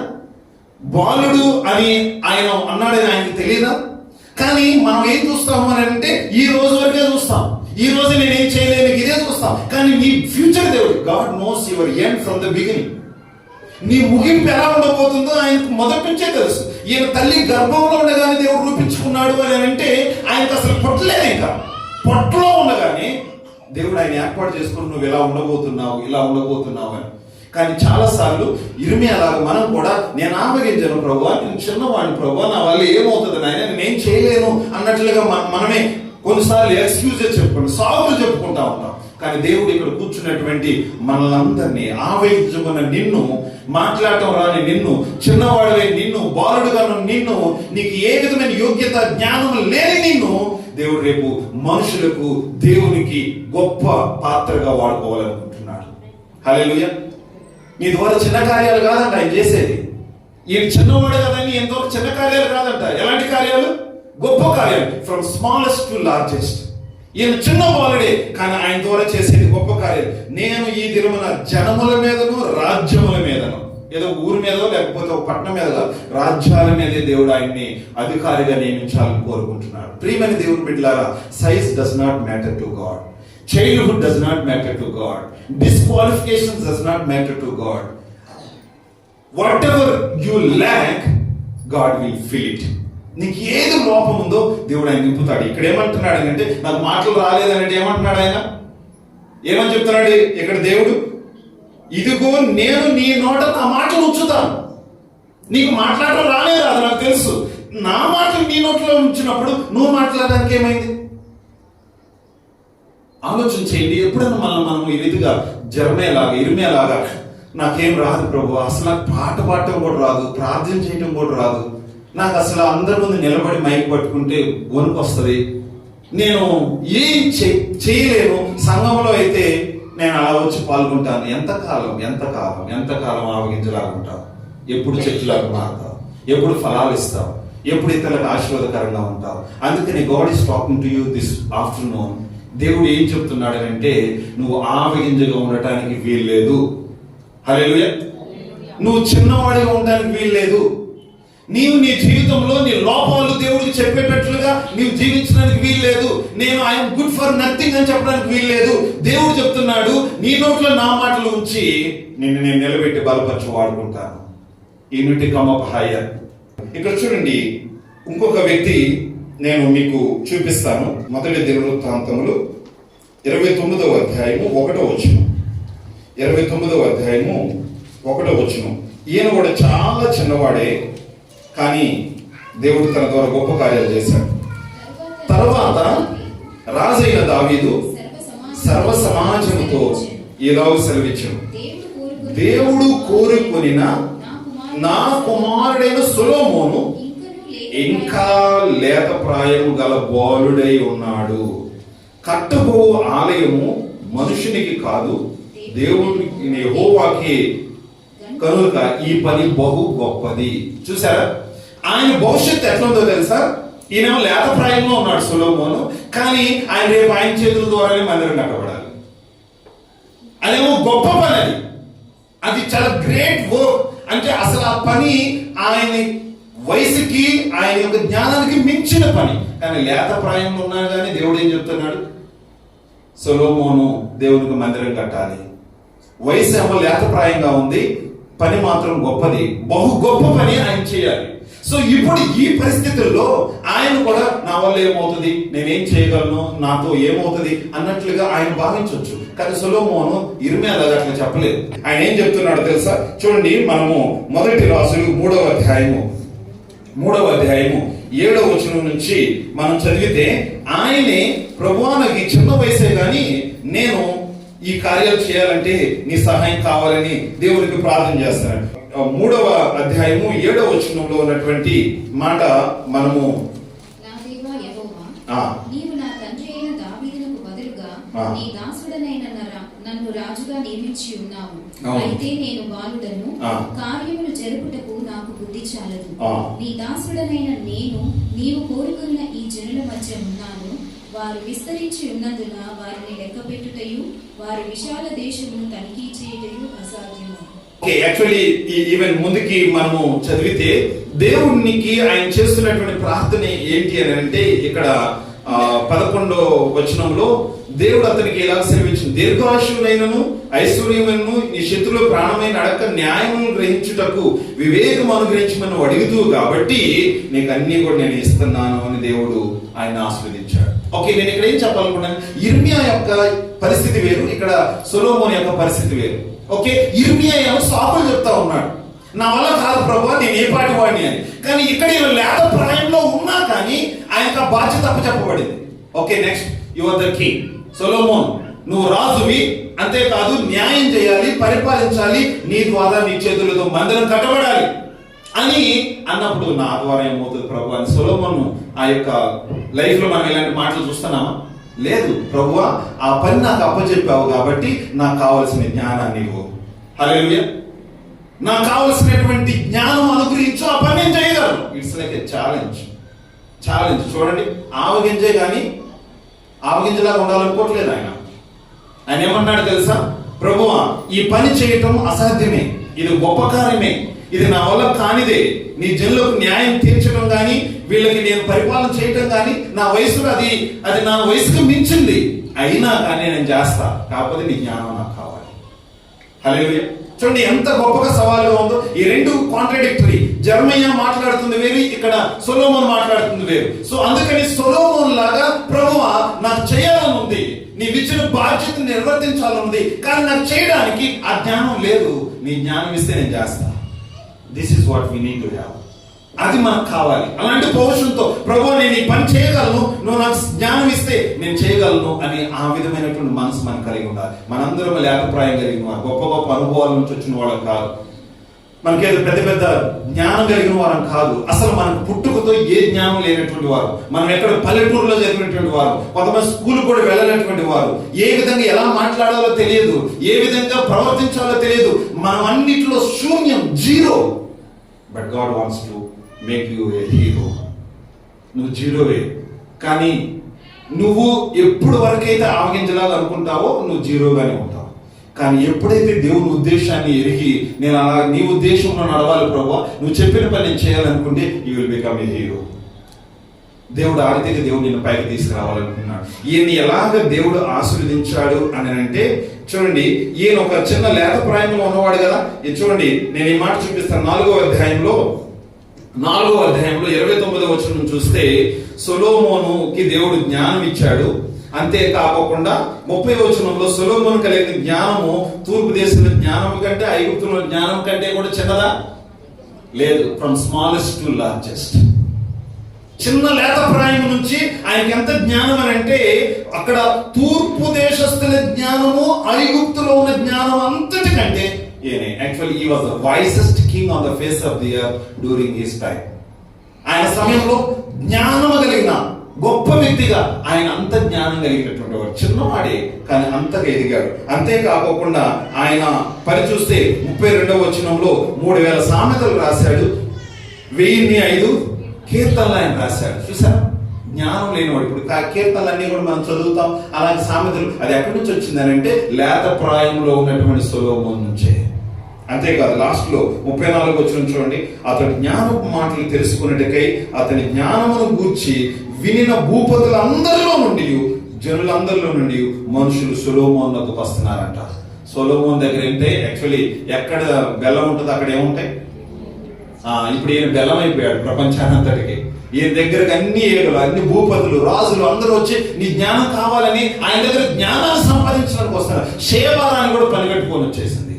A: బాలుడు అని ఆయన అన్నాడని ఆయనకు తెలియదా? కానీ మనం ఏం చూస్తాము అని అంటే ఈ రోజు వరకే చూస్తాం. ఈ రోజు నేనేం చేయలేను, ఇదే చూస్తాం. కానీ నీ ఫ్యూచర్ దేవుడు, God knows your end from the beginning. నీ ముగింపు ఎలా ఉండబోతుందో ఆయనకు మొదటి నుంచే తెలుసు. ఈయన తల్లి గర్భంలో ఉండగానే దేవుడు రూపించుకున్నాడు అని అంటే ఆయనకు అసలు పొట్టలేదు. ఇంకా పొట్టలో ఉండగానే దేవుడు ఆయన ఏర్పాటు చేసుకుని నువ్వు ఇలా ఉండబోతున్నావు, ఇలా ఉండబోతున్నావు అని. కానీ చాలా సార్లు ఇర్మియాలాగా మనం కూడా నేను ఆపగించను ప్రభువా, నేను చిన్నవాడిని ప్రభువా, నా వల్ల ఏమవుతుంది నాయన, నేనేం చేయలేను అన్నట్లుగా మనమే కొన్నిసార్లు ఎక్స్క్యూజెస్ చెప్పుకుంటాం, సాగులు చెప్పుకుంటా ఉంటాం. కానీ దేవుడు ఇక్కడ కూర్చున్నటువంటి మనలందరినీ, ఆవేశించుకున్న నిన్ను, మాట్లాడటం రాని నిన్ను, చిన్నవాడివే నిన్ను, బాలుడుగా నిన్ను, నీకు ఏ విధమైన యోగ్యత జ్ఞానం లేని నిన్ను దేవుడు రేపు మనుషులకు, దేవునికి గొప్ప పాత్రగా వాడుకోవాలనుకుంటున్నాడు. హల్లెలూయా. నీ ద్వారా చిన్న కార్యాలు కాదంట ఆయన చేసేది. ఈయన చిన్నవాడు కదని ఎంతవరకు చిన్న కార్యాలు కాదంట. ఎలాంటి కార్యాలు? గొప్ప కార్యాలు. From smallest to largest. ఈయన చిన్న బాలుడే, కానీ ఆయన ద్వారా చేసేది గొప్ప కార్యాలు. నేను ఈ దినమున జనముల మీదను, రాజ్యముల మీదను, ఏదో ఊరి మీదో లేకపోతే ఒక పట్టణం మీద, రాజ్యాల మీదే దేవుడు ఆయన్ని అధికారిగా నియమించాలని కోరుకుంటున్నాడు. ప్రియమైన దేవుని బిడ్డలారా, size does not matter to God. Childhood does not matter to God. Disqualifications does not matter to God. Whatever you lack, God will fill it. నీకు ఏది లోపం ఉందో దేవుడు ఆయన నింపుతాడు. ఇక్కడ ఏమంటున్నాడు అంటే నాకు మాటలు రాలేదనంటే ఏమంటున్నాడు ఆయన? ఏమని చెప్తున్నాడు ఇక్కడ దేవుడు? ఇదిగో నేను నీ నోట నా మాటలు ఉంచుతాను. నీకు మాట్లాడటం రాలేదు, అది నాకు తెలుసు. నా మాటలు నీ నోట్లో ఉంచినప్పుడు నువ్వు మాట్లాడడానికి ఏమైంది? ఆలోచన చేయండి. ఎప్పుడైనా మనం ఈ రీతిగా ఇర్మియాలాగా నాకేం రాదు ప్రభు, అసలు నాకు పాట పాడటం కూడా రాదు, ప్రార్థన చేయటం కూడా రాదు, నాకు అసలు అందరి ముందు నిలబడి మైక్ పట్టుకుంటే వణుకు వస్తుంది, నేను ఏం చేయలేను, సంఘంలో అయితే నేను అలా వచ్చి పాల్గొంటాను. ఎంతకాలం ఆవగించలాగా ఉంటావు? ఎప్పుడు చెట్టులాగా మారుతావు? ఎప్పుడు ఫలాలు ఇస్తావు? ఎప్పుడు ఇతరులకు ఆశీర్వాదకరంగా ఉంటావు? అందుకని God is talking to you this afternoon. దేవుడు ఏం చెప్తున్నాడు అంటే నువ్వు ఆవగింజగా ఉండటానికి వీల్లేదు. హల్లెలూయా. నువ్వు చిన్నవాడిగా ఉండడానికి వీల్లేదు. నీవు నీ జీవితంలో నీ లోపాలు దేవుడికి చెప్పేటట్లుగా నీవు జీవించడానికి వీల్లేదు. నేను ఐఎమ్ గుడ్ ఫర్ నథింగ్ అని చెప్పడానికి వీల్లేదు. దేవుడు చెప్తున్నాడు నీ నోట్లో నా మాటలు ఉంచి నేను నిలబెట్టి బలపరచు వాడుకుంటాను. Unity come up higher. ఇక్కడ చూడండి, ఇంకొక వ్యక్తి నేను మీకు చూపిస్తాను. మొదటి దినవృత్తాంతములు 29వ అధ్యాయము 1వ వచనం. 29వ అధ్యాయము 1వ వచనం. ఈయన కూడా చాలా చిన్నవాడే, కానీ దేవుడు తన ద్వారా గొప్ప కార్యాలు చేశాడు. తర్వాత రాజైన దావీదు సర్వ సమాజముతో ఇలాగ సెలవిచ్చాడు, దేవుడు కోరుకొనిన నా కుమారుడైన సొలొమోను ఇంకా లేత ప్రాయము గల బాలుడై ఉన్నాడు. కట్టబో ఆలయము మనుషునికి కాదు, దేవుడికి యెహోవాకే కనుక ఈ పని బహు గొప్పది. చూసారా ఆయన భవిష్యత్తు ఎట్లా ఉందో తెలుసా? ఈయన లేత ప్రాయంలో ఉన్నాడు సొలొమోను, కానీ ఆయన రేపు ఆయన చేతుల ద్వారానే మందిరం కట్టబడాలి. అదేమో గొప్ప పని, అది చాలా గ్రేట్ వర్క్. అంటే అసలు ఆ పని ఆయన వయసుకి, ఆయన యొక్క జ్ఞానానికి మించిన పని. కానీ లేత ప్రాయంలో ఉన్నాడు, కానీ దేవుడు ఏం చెప్తున్నాడు? సొలొమోను దేవునికి మందిరం కట్టాలి. వయసు ఏమో లేత ప్రాయంగా ఉంది, పని మాత్రం గొప్పది, బహు గొప్ప పని ఆయన చేయాలి. సో ఇప్పుడు ఈ పరిస్థితుల్లో ఆయన కూడా నా వల్ల ఏమవుతుంది, నేనేం చేయగలను, నాతో ఏమవుతుంది అన్నట్లుగా ఆయన భావించవచ్చు. కానీ సొలొమోను యిర్మీయా అలాగా అట్లా చెప్పలేదు. ఆయన ఏం చెప్తున్నాడో తెలుసా? చూడండి, మనము మొదటి రాజులు 3వ అధ్యాయము 7వ వచనం నుంచి మనం చదివితే, ఆయనే ప్రభువా నాకు ఈ చిన్న వయసే గాని నేను ఈ కార్యాలు చేయాలంటే నీ సహాయం కావాలని దేవునికి ప్రార్థన చేస్తాను. 3వ అధ్యాయము 7వ వచనంలో ఉన్నటువంటి మాట మనము,
B: నీవు నా తండ్రి అయిన దావీదునకు బదులుగా నీ దాసుడనైన నన్ను రాజుగా నియమించి ఉన్నావు. అయితే నేను బాలుడను, కార్యములు జరుపుటకు నాకు బుద్ధి చాలదు. నీ దాసుడనైన నేను నీవు కోరుకున్న ఈ జనుల మధ్య ఉన్నాను. వారు విస్తరించి ఉన్నందున వారిని లెక్కపెట్టుటయు వారి విశాల దేశమును తనిఖీ చేయుటయు అసాధ్యము.
A: యాక్చువల్లీ ఈవెన్ ముందుకి మనము చదివితే దేవునికి ఆయన చేస్తున్నటువంటి ప్రార్థన ఏంటి అని అంటే, ఇక్కడ 11వ వచనంలో దేవుడు అతనికి ఎలా సెలవించింది, దీర్ఘాయువునైనను ఐశ్వర్యమును నీ శత్రువుల ప్రాణమైన అడక న్యాయమును గ్రహించుటకు వివేకం అనుగ్రహించమని అడుగుతూ, కాబట్టి నీకు అన్ని కూడా నేను ఇస్తున్నాను అని దేవుడు ఆయన ఆస్వాదించాడు. ఓకే, నేను ఇక్కడ ఏం చెప్పాలనుకున్నాను, యిర్మీయా యొక్క పరిస్థితి వేరు, ఇక్కడ సొలొమోను యొక్క పరిస్థితి వేరు. ఓకే, యిర్మీయా ఏమో సాకులు చెప్తా ఉన్నాడు, నా వల్ల కాదు ప్రభువా, నేను ఏ పాటి వాడిని అని. కానీ ఇక్కడ లేత ప్రాయంలో ఉన్నా కానీ ఆయనకు బాధ్యత అప్పచెప్పబడింది. Okay, next, you are the king Solomon, నువ్వు రాజువి, అంతేకాదు న్యాయం చేయాలి, పరిపాలించాలి, నీ ద్వారా నీ చేతులతో మందిరం కట్టబడాలి అని అన్నప్పుడు, నా ద్వారా ఏమవుతుంది ప్రభు అని సొలొమోను ఆ యొక్క లైఫ్ లో మనం ఇలాంటి మాటలు చూస్తున్నామా? లేదు. ప్రభువా, ఆ పని నాకు అప్పచెప్పావు కాబట్టి నాకు కావలసిన జ్ఞానాన్ని ఇవ్వు. హల్లెలూయా. నాకు కావలసినటువంటి జ్ఞానం అనుగ్రహించు, ఆ పని నేను చేయగలను. It's like a challenge. చూడండి, ఆవగింజే కానీ ఆవగింజలాగా ఉండాలనుకోవట్లేదు ఆయన. ఆయన ఏమన్నాడు తెలుసా? ప్రభువా, ఈ పని చేయటం అసాధ్యమే, ఇది గొప్ప కార్యమే, ఇది నా వల్ల కానిదే. నీ జనులకు న్యాయం తీర్చడం కానీ, వీళ్ళకి నేను పరిపాలన చేయటం కానీ నా వయసులో అది నా వయసుకు మించింది. అయినా కానీ నేను చేస్తా, కాకపోతే నీ జ్ఞానం నాకు కావాలి. హల్లెలూయా. చూడండి ఎంత గొప్పగా సవాలుగా ఉందో. ఈ రెండు కాంట్రాడిక్టరీ. జెరమీయా మాట్లాడుతుంది వేరు, ఇక్కడ సొలొమోను మాట్లాడుతుంది వేరు. సో అందుకని సొలొమోను లాగా ప్రభువా నాకు చేయాలని ఉంది, నీవు ఇచ్చిన బాధ్యత నిర్వర్తించాలని ఉంది, కానీ నాకు చేయడానికి ఆ జ్ఞానం లేదు. నీ జ్ఞానం ఇస్తే నేను చేస్తా. This is what we need to have. అది మనకు కావాలి. అలాంటి పౌరుషంతో ప్రభువా నేను ఈ పని చేయగలను, నువ్వు నాకు జ్ఞానం ఇస్తే నేను చేయగలను అని ఆ విధమైనటువంటి మనసు మనం కలిగి ఉండాలి. మనందరం లేఖప్రాయం కలిగిన వారు, గొప్ప గొప్ప అనుభవాల నుంచి వచ్చిన వాళ్ళం కాదు, మనకేదో పెద్ద పెద్ద జ్ఞానం కలిగిన వారం కాదు. అసలు మనకు పుట్టుకతో ఏ జ్ఞానం లేనటువంటి వారు, మనం ఎక్కడ పల్లెటూరులో జరిగినటువంటి వారు, కొంతమంది స్కూల్ కూడా వెళ్ళలేనటువంటి వారు, ఏ విధంగా ఎలా మాట్లాడాలో తెలియదు, ఏ విధంగా ప్రవర్తించాలో తెలియదు, మనం అన్నిటిలో శూన్యం, zero. But God wants to make you A hero. నువ్వు జీరోవే, కానీ నువ్వు ఎప్పుడు వరకైతే ఆవగింజలాగా అనుకుంటావో నువ్వు జీరోగానే ఉంటావు. కానీ ఎప్పుడైతే దేవుని ఉద్దేశాన్ని ఎరిగి, నేను అలా నీ ఉద్దేశంలో నడవాలి ప్రభువా, నువ్వు చెప్పిన పని నేను చేయాలనుకుంటే you will become a hero. దేవుడు ఆ రీతిగా దేవుడు నిన్ను పైకి తీసుకురావాలనుకున్నాడు. ఈయన్ని ఎలాగ దేవుడు ఆశీర్వదించాడు అని అంటే, చూడండి, ఈయన ఒక చిన్న లేత ప్రాయంలో ఉన్నవాడు కదా. ఇది చూడండి, నేను ఈ మాట చూపిస్తాను. 4వ అధ్యాయంలో 29వ వచనం చూస్తే, సొలొమోనుకి దేవుడు జ్ఞానం ఇచ్చాడు. అంతేకాకుండా 30వ వచనంలో సొలొమోను కలిగిన జ్ఞానము తూర్పు దేశంలో జ్ఞానం కంటే, ఐగుప్తులో జ్ఞానం కంటే కూడా చిన్నదా? లేదు. From smallest to largest. చిన్న లేత ప్రాయం నుంచి ఆయనకి ఎంత జ్ఞానం అని అంటే, అక్కడ తూర్పు దేశస్తుల జ్ఞానము ఐగుప్తులో ఉన్న జ్ఞానం అంతటికంటే actually he was the wisest king on the face of the earth during his time. ఆయన సమయంలో జ్ఞానం కలిగిన గొప్ప వ్యక్తిగా, ఆయన అంత జ్ఞానం కలిగినటువంటి వాడు. చిన్నవాడే కానీ అంతగా ఎదిగాడు. అంతేకాకుండా ఆయన పని చూస్తే 32వ వచనంలో 3000 సామెతలు రాశాడు, 1005 కీర్తనలు ఆయన రాశాడు. చూసారా, జ్ఞానం లేనివాడు. ఇప్పుడు కీర్తనలన్నీ కూడా మనం చదువుతాం, అలాంటి సామెతలు. అది ఎక్కడి నుంచి వచ్చిందని అంటే లేత ప్రాయంలో ఉన్నటువంటి సొలొమోను నుంచే. అంతేకాదు, లాస్ట్ లో 34వ వచనం చూడండి, అతడు జ్ఞానపు మాటలు తెలుసుకున్నట్టుకై అతని జ్ఞానమును గూర్చి వినిన భూపతులందరిలో నుండి, జనులందరిలో నుండి మనుషులు సొలొమోను వద్దకు వస్తున్నారంట. సొలొమోను దగ్గర అంటే యాక్చువల్లీ ఎక్కడ బెల్లం ఉంటుంది అక్కడ ఏముంటాయి. ఇప్పుడు ఈయన బెల్లం అయిపోయాడు ప్రపంచానంతటికి. ఈయన దగ్గరకు అన్ని ఏగలు, అన్ని భూపతులు, రాజులు అందరూ వచ్చి నీ జ్ఞానం కావాలని ఆయన దగ్గర జ్ఞానాన్ని సంపాదించడానికి వస్తున్నారు. షేబారాన్ని కూడా పనిగట్టుకొని వచ్చేసింది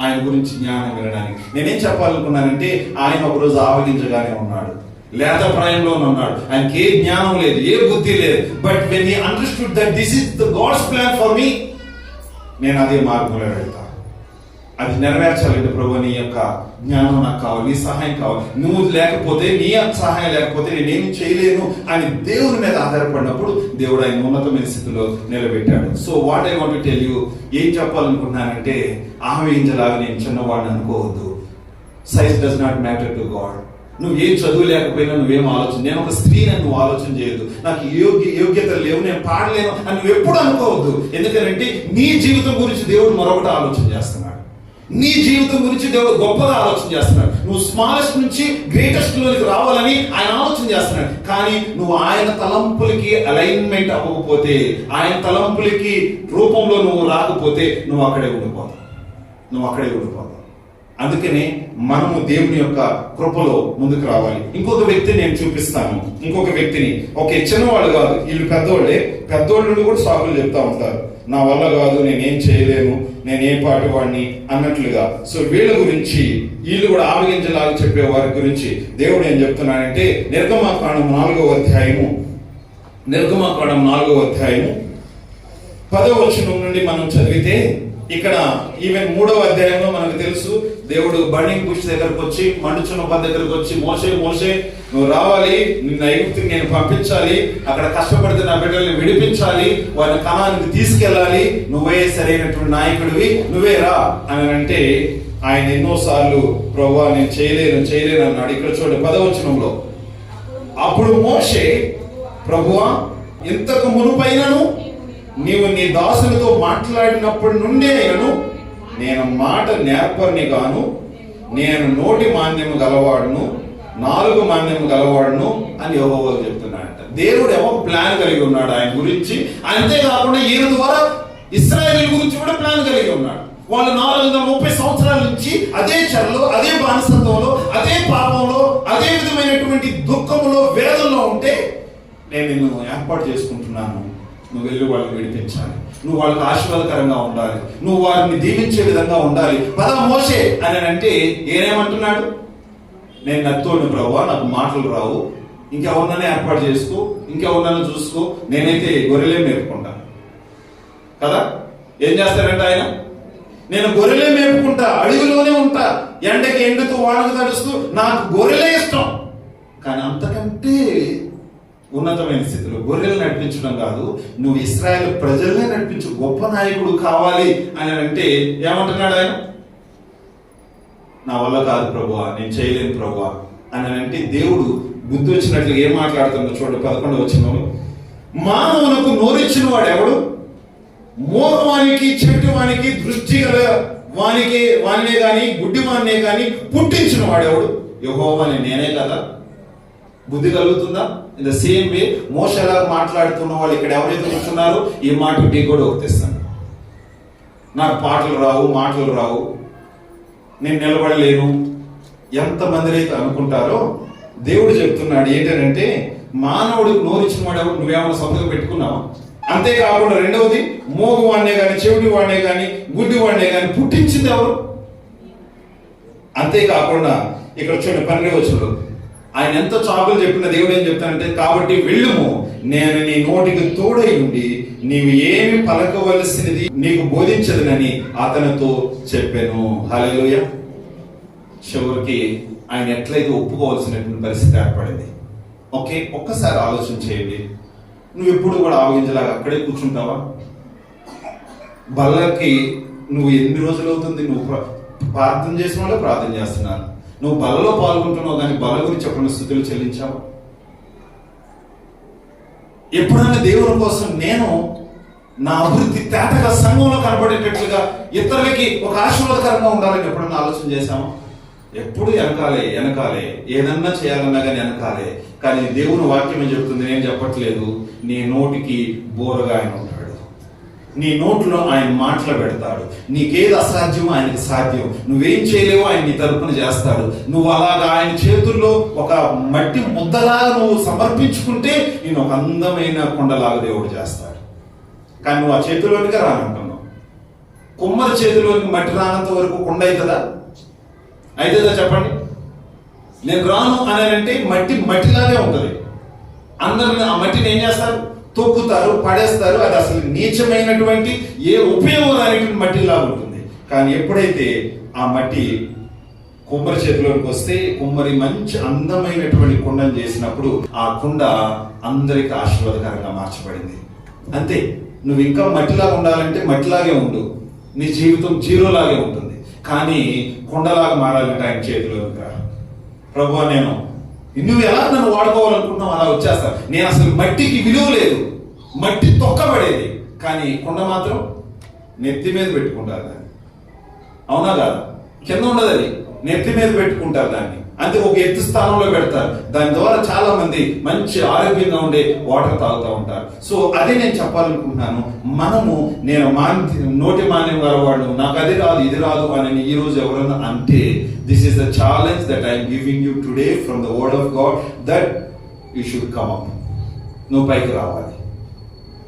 A: ఆయన గురించి జ్ఞానం వినడానికి. నేనేం చెప్పాలనుకున్నానంటే ఆయన ఒకరోజు ఆవగించగానే ఉన్నాడు, లేత ప్రాయంలోనే ఉన్నాడు, ఆయనకి ఏ జ్ఞానం లేదు, ఏ బుద్ధి లేదు. But when he understood that this is the God's plan for me, నేను అదే మార్గంలో వెళ్తా, అది నెరవేర్చాలంటే ప్రభు నీ యొక్క జ్ఞానం నాకు కావాలి, నీ సహాయం కావాలి, నువ్వు లేకపోతే, నీ సహాయం లేకపోతే నేనేమి చేయలేను అని దేవుని మీద ఆధారపడినప్పుడు దేవుడు ఆయన ఉన్నతమైన స్థితిలో నిలబెట్టాడు. So what I want to tell you, ఏం చెప్పాలనుకుంటున్నానంటే ఆహ్వానించలాగా నేను చిన్నవాడిని అనుకోవద్దు. Size does not matter to God. నువ్వు ఏం చదువు లేకపోయినా నువ్వేం ఆలోచన, నేను ఒక స్త్రీని నువ్వు ఆలోచన చేయొద్దు, నాకు యోగ్యతలు లేవు, నేను పాడలేను అని నువ్వు ఎప్పుడు అనుకోవద్దు. ఎందుకంటే నీ జీవితం గురించి దేవుడు మరొకటి ఆలోచన చేస్తున్నాడు. నీ జీవితం గురించి దేవుడు గొప్పగా ఆలోచన చేస్తున్నాడు. నువ్వు స్మాలెస్ట్ నుంచి గ్రేటెస్ట్ లోకి రావాలని ఆయన ఆలోచన చేస్తున్నాడు. కానీ నువ్వు ఆయన తలంపులకి అలైన్మెంట్ అవ్వకపోతే, ఆయన తలంపులకి రూపంలో నువ్వు రాకపోతే నువ్వు అక్కడే ఉండిపోతావు. అందుకనే మనము దేవుని యొక్క కృపలో ముందుకు రావాలి. ఇంకొక వ్యక్తిని నేను చూపిస్తాను. ఇంకొక వ్యక్తిని, ఓకే చిన్నవాళ్ళు కాదు, వీళ్ళు పెద్దోళ్ళే, పెద్దోళ్ళు కూడా సాకులు చెప్తా ఉంటారు, నా వల్ల కాదు, నేనేం చేయలేను, నేనే పాటి వాడిని అన్నట్లుగా. సో వీళ్ళ గురించి, వీళ్ళు కూడా ఆవగించలాగా చెప్పే వారి గురించి దేవుడు ఏం చెప్తున్నానంటే నిర్గమకాండం 4వ అధ్యాయము 10వ వచనం నుండి మనం చదివితే, ఇక్కడ ఈవెన్ 3వ అధ్యాయంలో మనకు తెలుసు, దేవుడు బర్నింగ్ బుష్ దగ్గరకు వచ్చి, మండుచున్న పద దగ్గరకు వచ్చి, మోషే నువ్వు రావాలి, నిన్న ఐగుప్తుకి నేను పంపించాలి, అక్కడ కష్టపడితే నా బిడ్డల్ని విడిపించాలి, వారిని కనానికి తీసుకెళ్ళాలి, నువ్వే సరైనటువంటి నాయకుడివి, నువ్వే రా అని అంటే ఆయన ఎన్నోసార్లు ప్రభువా నేను చేయలేను అన్నాడు. ఇక్కడ చూడండి 10వ వచనంలో, అప్పుడు మోషే ప్రభువా ఇంతకు మునుపైనను నీవు నీ దాసులతో మాట్లాడినప్పటి నుండే నేను మాట నేర్పరిని గాను, నేను నోటి మాంద్యము గలవాడును, నాలుగు మాంద్యము గలవాడును అని యెహోవా చెప్తున్నాడంట. దేవుడు ఏమో ప్లాన్ కలిగి ఉన్నాడు ఆయన గురించి. అంతేకాకుండా ఈయన ద్వారా ఇశ్రాయేలు గురించి కూడా ప్లాన్ కలిగి ఉన్నాడు. వాళ్ళు 430 సంవత్సరాల నుంచి అదే చెరలో, అదే బానిసత్వంలో, అదే పాపంలో, అదే విధమైనటువంటి దుఃఖంలో, వేదనలో ఉంటే నేను నిన్ను ఏర్పాటు చేసుకుంటున్నాను, నువ్వు వెళ్ళి వాళ్ళని విడిపించాలి, నువ్వు వాళ్ళకి ఆశీర్వాదకరంగా ఉండాలి, నువ్వు వారిని దీవించే విధంగా ఉండాలి, పద మోషే అని అంటే ఏనేమంటున్నాడు, నేను నత్తోడిని ప్రభువా, నాకు మాటలు రావు, ఇంకెవరినైనా ఏర్పాటు చేసుకో, ఇంకెవరినైనా చూసుకో, నేనైతే గొర్రెలే మేపుకుంటాను కదా. ఏం చేస్తాడంటే ఆయన, నేను గొర్రెలే మేపుకుంటా, అడవిలోనే ఉంటా, ఎండకి ఎండుతూ వానకు తడుస్తూ, నాకు గొర్రెలే ఇష్టం. కానీ అంతకంటే ఉన్నతమైన స్థితిలో గొర్రెలు నడిపించడం కాదు, నువ్వు ఇశ్రాయేలు ప్రజల్నే నడిపించు, గొప్ప నాయకుడు కావాలి అని అంటే ఏమంటున్నాడు ఆయన, నా వల్ల కాదు ప్రభువా, నేను చేయలేను ప్రభువా అని అంటే దేవుడు బుద్ధి వచ్చినట్లు ఏం మాట్లాడుతుందో చూడండి 11వ వచనంలో, మానవునకు నోరిచ్చిన వాడు ఎవడు, మూగవానికి, చెట్టువానికి, దృష్టి గల వానినే గాని, గుడ్డి వానినే గాని పుట్టించిన వాడెవడు, యెహోవా నేనే కదా. బుద్ధి కలుగుతుందా? ఇన్ ద సేమ్ వే మోషేలా మాట్లాడుతున్న వాళ్ళు ఇక్కడ ఎవరైతే కూర్చున్నారో ఈ మాట టీ కూడా ఒప్పిస్తాను, నాకు మాటలు రావు, నేను నిలబడలేను, ఎంతమంది అయితే అనుకుంటారో దేవుడు చెప్తున్నాడు ఏంటంటే, మానవుడికి నోరిచ్చిన వాడు ఎవరు, నువ్వేమైనా సొంతగా పెట్టుకున్నావా? అంతేకాకుండా రెండవది, మోగు వాడినే కానీ, చెవిటి వాడినే కానీ, గుడ్డి వాడినే కానీ పుట్టించింది ఎవరు? అంతేకాకుండా ఇక్కడ చూడండి 12వ వచనంలో ఆయన ఎంత చాకులు చెప్పిన దేవుడు ఏం చెప్తానంటే, కాబట్టి వెళ్ళుము, నేను నీ నోటికి తోడై ఉండి నీవు ఏమి పలకవలసినది నీకు బోధించదునని అతనితో చెప్పాను. హల్లెలూయా. చివరికి ఆయన ఎట్లయితే ఒప్పుకోవాల్సినటువంటి పరిస్థితి ఏర్పడింది. ఓకే, ఒక్కసారి ఆలోచన చేయండి, నువ్వు ఎప్పుడు కూడా ఆవగించలాగా అక్కడే కూర్చుంటావా? బల్లకి నువ్వు ఎన్ని రోజులు అవుతుంది నువ్వు ప్రార్థన చేసిన వాళ్ళు ప్రార్థన చేస్తున్నారు, నువ్వు బలలో పాల్గొంటున్నావు, కానీ బల గురించి ఎప్పుడైనా స్తుతులు చెల్లించావు? ఎప్పుడైనా దేవుని కోసం నేను నా అభివృద్ధి తేటగా సంఘంలో కనబడేటట్లుగా ఇతరులకి ఒక ఆశీర్వాదకరంగా ఉండాలని ఎప్పుడన్నా ఆలోచన చేశాము? ఎప్పుడు వెనకాలే ఏదన్నా చేయాలన్నా కానీ వెనకాలే. కానీ దేవుని వాక్యం ఏం చెప్తుంది, నేను చెప్పట్లేదు, నీ నోటికి బోరగా ఆయన ఉంటాడు, నీ నోట్లో ఆయన మాటలు పెడతాడు. నీకేది అసాధ్యమో ఆయనకి సాధ్యం. నువ్వేం చేయలేవో ఆయన నీ తరపున చేస్తాడు. నువ్వు అలాగా ఆయన చేతుల్లో ఒక మట్టి ముద్దలా నువ్వు సమర్పించుకుంటే నేను ఒక అందమైన కొండలాగా దేవుడు చేస్తాడు. కానీ నువ్వు ఆ చేతిలోనికే రానంటున్నావు. కుమ్మరి చేతిలోనికి మట్టి రానంత వరకు కొండ అవుతుందా? అవుతుందా చెప్పండి? నేను రాను అని అంటే మట్టి మట్టిలాగే ఉంటుంది. అందరిని ఆ మట్టిని ఏం చేస్తారు? తొక్కుతారు, పడేస్తారు. అది అసలు నీచమైనటువంటి ఏ ఉపయోగం రానిటువంటి మట్టిలాగా ఉంటుంది. కానీ ఎప్పుడైతే ఆ మట్టి కుమ్మరి చేతిలోకి వస్తే కుమ్మరి మంచి అందమైనటువంటి కుండను చేసినప్పుడు ఆ కుండ అందరికి ఆశీర్వాదకరంగా మార్చబడింది. అంతే. నువ్వు ఇంకా మట్టిలాగా ఉండాలంటే మట్టిలాగే ఉండు, నీ జీవితం జీరోలాగే ఉంటుంది. కానీ కుండలాగా మారాలంటే ఆయన చేతిలోకి రా. ప్రభువా, నువ్వు ఎలా నన్ను వాడుకోవాలనుకుంటున్నావు అలా వచ్చేస్తా. నేను అసలు మట్టికి విలువ లేదు, మట్టి తొక్కబడేది. కానీ కుండ మాత్రం నెత్తి మీద పెట్టుకుంటారు దాన్ని. అవునా కాదు? కింద ఉండదు, అది నెత్తి మీద పెట్టుకుంటారు దాన్ని. అంతే, ఒక ఎత్తు స్థానంలో పెడతారు. దాని ద్వారా చాలా మంది మంచి ఆరోగ్యంగా ఉండే వాటర్ తాగుతూ ఉంటారు. సో అదే నేను చెప్పాలనుకుంటున్నాను. నేను నోటి మాన్యం గలవాడు, నాకు అది రాదు ఇది రాదు అని ఈ రోజు ఎవరన్నా అంటే, this is the challenge that I'm giving you today from the word of God, that you should come up. నువ్వు పైకి రావాలి.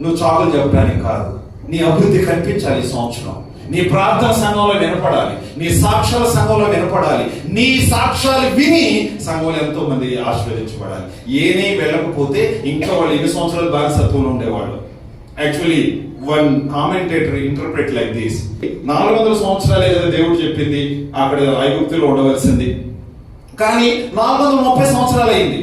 A: నువ్వు చాకులు చెప్పడానికి కాదు, నీ అభివృద్ధి కనిపించాలి. ఈ సంవత్సరం నీ ప్రార్థన సంఘంలో వినపడాలి, నీ సాక్ష్యాల సంఘంలో వినపడాలి. నీ సాక్ష్యాలు విని సంఘంలో ఎంతో మంది ఆశీర్వదించబడాలి. ఏనే వెళ్ళకపోతే ఇంకా వాళ్ళు ఎన్ని సంవత్సరాలు బానిసత్వంలో ఉండేవాళ్ళు. Actually one commentator interpret like this: 400 సంవత్సరాలే కదా దేవుడు చెప్పింది అక్కడ ఐగుప్తులో ఉండవలసింది, కానీ 430 సంవత్సరాలు అయింది.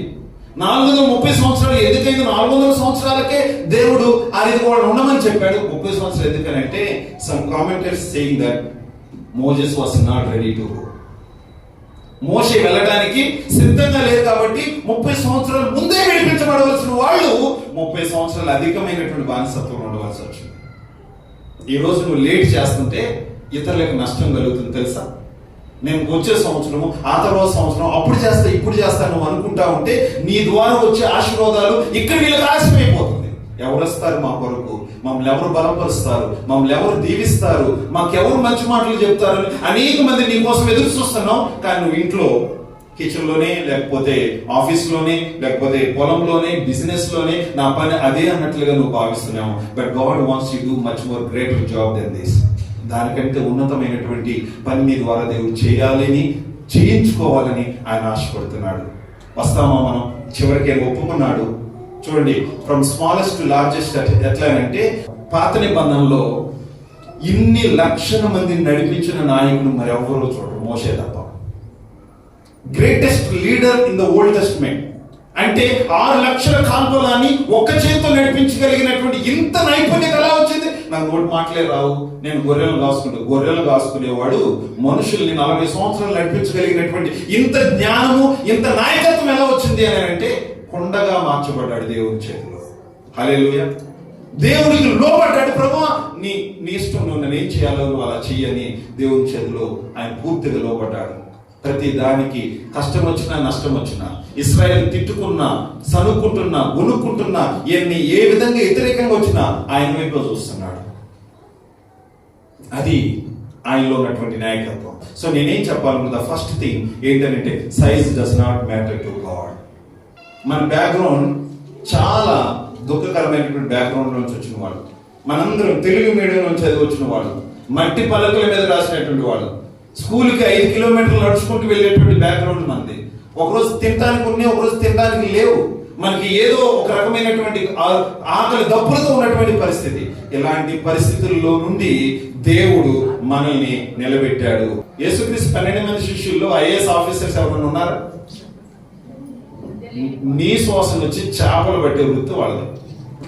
A: 430 సంవత్సరాలు ఎందుకైంది? 400 సంవత్సరాలకే దేవుడు ఆ రీతి వాళ్ళు ఉండమని చెప్పాడు. 30 సంవత్సరాలు ఎందుకనంటే, some commentators saying that Moses was not ready to go. మోషే వెళ్ళడానికి సిద్ధంగా లేదు కాబట్టి 30 సంవత్సరాలు ముందే విడిపించబడవలసిన వాళ్ళు 30 సంవత్సరాలు అధికమైనటువంటి బానిసత్వం ఉండవలసి వచ్చింది. ఈ రోజు నువ్వు లేట్ చేస్తుంటే ఇతరులకు నష్టం కలుగుతుంది తెలుసా? నేను వచ్చే సంవత్సరము, ఆ తర్వాత సంవత్సరం, అప్పుడు చేస్తా ఇప్పుడు చేస్తా నువ్వు అనుకుంటా ఉంటే నీ ద్వారా వచ్చే ఆశీర్వాదాలు ఇక్కడ వీళ్ళకి ఆలస్యమైపోతుంది. ఎవరు వస్తారు మా కొరకు? మమ్మల్ని ఎవరు బలపరుస్తారు? మమ్మల్ని ఎవరు దీవిస్తారు? మాకెవరు మంచి మాటలు చెప్తారు? అనేక మంది నీ కోసం ఎదురు చూస్తున్నావు. కానీ నువ్వు ఇంట్లో కిచెన్ లోనే, లేకపోతే ఆఫీస్ లోనే, లేకపోతే పొలంలోనే, బిజినెస్ లోనే నా పని అదే అన్నట్లుగా నువ్వు భావిస్తున్నావు. But God wants you do much more greater job than this. దానికంటే ఉన్నతమైనటువంటి పని నీ ద్వారా దేవుడు చేయించుకోవాలని ఆయన ఆశపడుతున్నాడు. వస్తామా మనం? చివరికి ఒప్పుకున్నాడు. చూడండి, ఫ్రమ్ స్మాలెస్ట్ టు లార్జెస్ట్. ఎట్లానంటే పాత నిబంధనలో ఇన్ని లక్షల మందిని నడిపించిన నాయకులు మరి ఎవరో చూడరు, మోషే తప్ప. Greatest leader in the old testament. అంటే 6 లక్షల కాల్బలాన్ని ఒక్క చేతితో నడిపించగలిగినటువంటి ఇంత నైపుణ్యత ఎలా వచ్చింది? నాకు నోటి మాటలే రావు, నేను గొర్రెలు కాసుకునేవాడు మనుషుల్ని 40 సంవత్సరాలు నడిపించగలిగినటువంటి ఇంత జ్ఞానము, ఇంత నాయకత్వం ఎలా వచ్చింది అని అంటే, కొండగా మార్చబడ్డాడు దేవుని చేతిలో. హల్లెలూయా. దేవుడికి లోబడ్డాడు. ప్రభువా, నీ ఇష్టం, నువ్వు నేను ఏం చేయాలో నువ్వు అలా చెయ్యని దేవుని చేతిలో ఆయన పూర్తిగా లోబడ్డాడు. ప్రతి దానికి కష్టం వచ్చినా నష్టం వచ్చినా, ఇశ్రాయేలు తిట్టుకున్నా, సనుక్కుంటున్నా, గునుక్కుంటున్నా, ఏ విధంగా వ్యతిరేకంగా వచ్చినా ఆయన వైపు చూస్తున్నాడు. అది ఆయనలో ఉన్నటువంటి నాయకత్వం. సో నేనేం చెప్పాలనుకుంటా, ఫస్ట్ థింగ్ ఏంటంటే, size does not matter to God. మన బ్యాక్గ్రౌండ్ చాలా దుఃఖకరమైనటువంటి బ్యాక్గ్రౌండ్ నుంచి వచ్చిన వాళ్ళు. మనందరం తెలుగు మీడియం నుంచి చదివి వచ్చిన వాళ్ళు, మట్టి పలకల మీద రాసినటువంటి వాళ్ళు, స్కూల్కి 5 కిలోమీటర్లు నడుచుకుంటూ వెళ్ళేటువంటి బ్యాక్గ్రౌండ్ మంది. ఒకరోజు తినడానికి ఉన్నాయి, ఒకరోజు తినడానికి లేవు. మనకి ఏదో ఒక రకమైనటువంటి ఆకలి దప్పులతో ఉన్నటువంటి పరిస్థితి. ఇలాంటి పరిస్థితుల్లో నుండి దేవుడు మనల్ని నిలబెట్టాడు. యేసుక్రీస్తు 12 మంది శిష్యుల్లో ఐఏఎస్ ఆఫీసర్స్ ఎవరైనా ఉన్నారా? నీ శ్వాసం వచ్చి చేపలు పట్టే వృత్తి వాళ్ళది,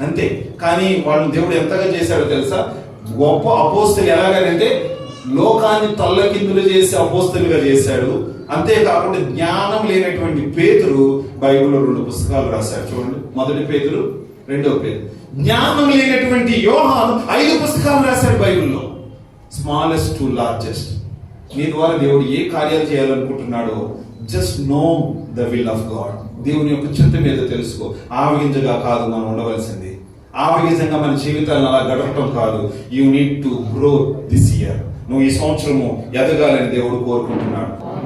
A: అంతే. కానీ వాళ్ళని దేవుడు ఎంతగా చేశాడో తెలుసా? గొప్ప అపోస్తలు ఎలాగంటే లోకాన్ని తల్లకిందులు చేసి అపోస్తలుగా చేశాడు. అంతేకాకుండా జ్ఞానం లేనటువంటి పేతురు బైబిల్లో 2 పుస్తకాలు రాశాడు. చూడండి, 1 పేతురు, 2 పేతురు. జ్ఞానం లేనటువంటి యోహాను 5 పుస్తకాలు రాశాడు బైబిల్లో. Smallest to largest. నీ ద్వారా దేవుడు ఏ కార్యాలు చేయాలనుకుంటున్నాడో just know the will of God. దేవుని యొక్క చింత మీద తెలుసుకో. ఆవగింజగా కాదు మనం ఉండవలసింది, ఆ విధంగా మన జీవితాలను అలా గడపటం కాదు. You need to grow this year. నువ్వు ఈ సంవత్సరము ఎదగాలని దేవుడు కోరుకుంటున్నాడు.